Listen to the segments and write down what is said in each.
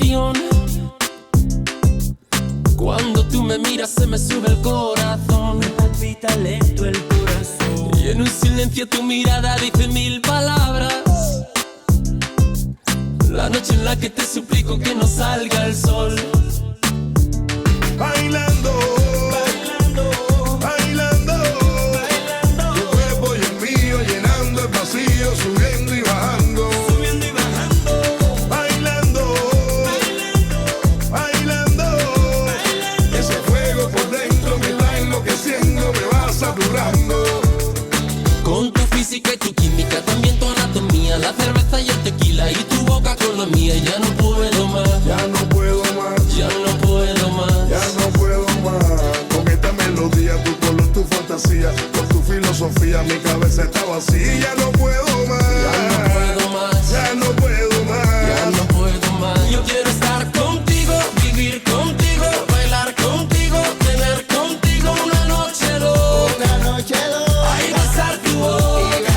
dimensión. Cuando tú me miras se me sube el corazón. Me palpita lento el corazón. Y en un silencio tu mirada dice 1000 palabras. La noche en la que te suplico que no salga el sol. Bailando, bailando, bailando, bailando. Tu cuerpo y el mío llenando el vacío, subiendo y bajando, Subiendo y bajando. bailando, bailando, bailando, bailando. Ese fuego por dentro me está enloqueciendo, me va saturando. Con tu física y tu química, también tu anatomía, la cerveza y el tequila y tu boca con la mía. Ya no puedo más, Ya no puedo más, ya no puedo más. ya no puedo más. Con esta melodía, tu color, tu fantasía, con tu filosofía, mi cabeza está vacía. Ya no puedo más, Ya no puedo más, ya no puedo más. ya no puedo más. Yo quiero estar contigo, vivir contigo, bailar contigo, tener contigo una noche loca. Una noche loca. Ay, besar tu boca.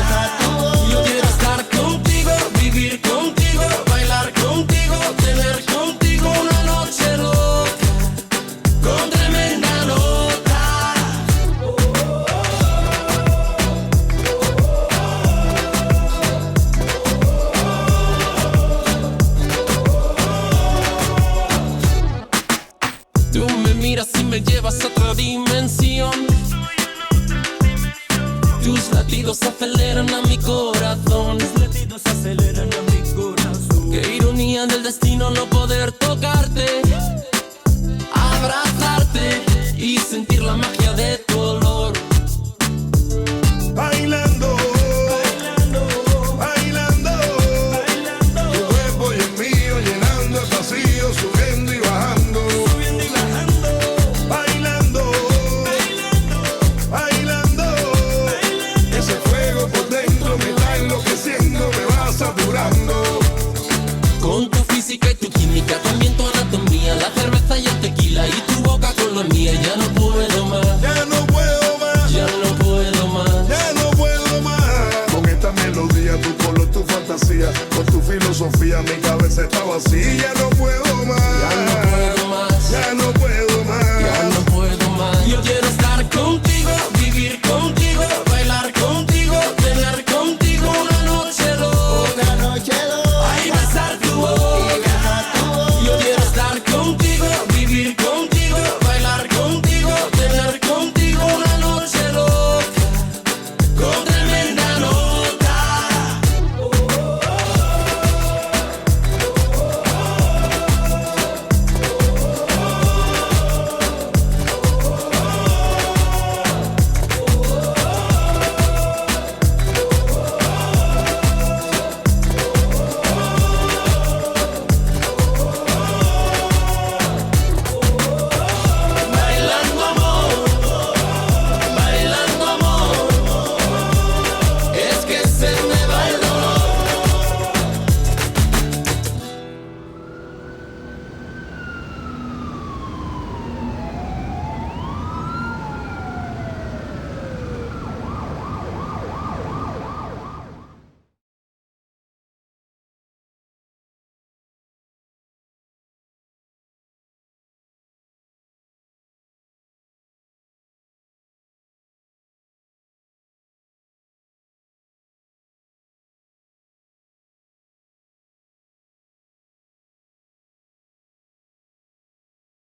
Yo quiero estar contigo, vivir contigo, bailar contigo, tener contigo una noche loca, con tremenda nota. Tú me miras y me llevas a otra dimensión. Tus latidos aceleran a mi corazón. Los latidos aceleran a mi corazón. Qué ironía del destino no poder tocarte, abrazarte y sentir la magia de tu olor. Bailando, Bailando, bailando, bailando. tu cuerpo y el mío llenando el vacío, subiendo y bajando, Subiendo y bajando. bailando, Bailando, bailando. bailando. Ese fuego por dentro me está enloqueciendo, me va saturando. Con tu física y tu química, también tu anatomía, la cerveza y el tequila y tu boca con la mía. Ya no puedo más, Ya no puedo más, ya no puedo más. ya no puedo más. Con esta melodía, tu color, tu fantasía, con tu filosofía, mi cabeza está vacía. Ya no puedo más,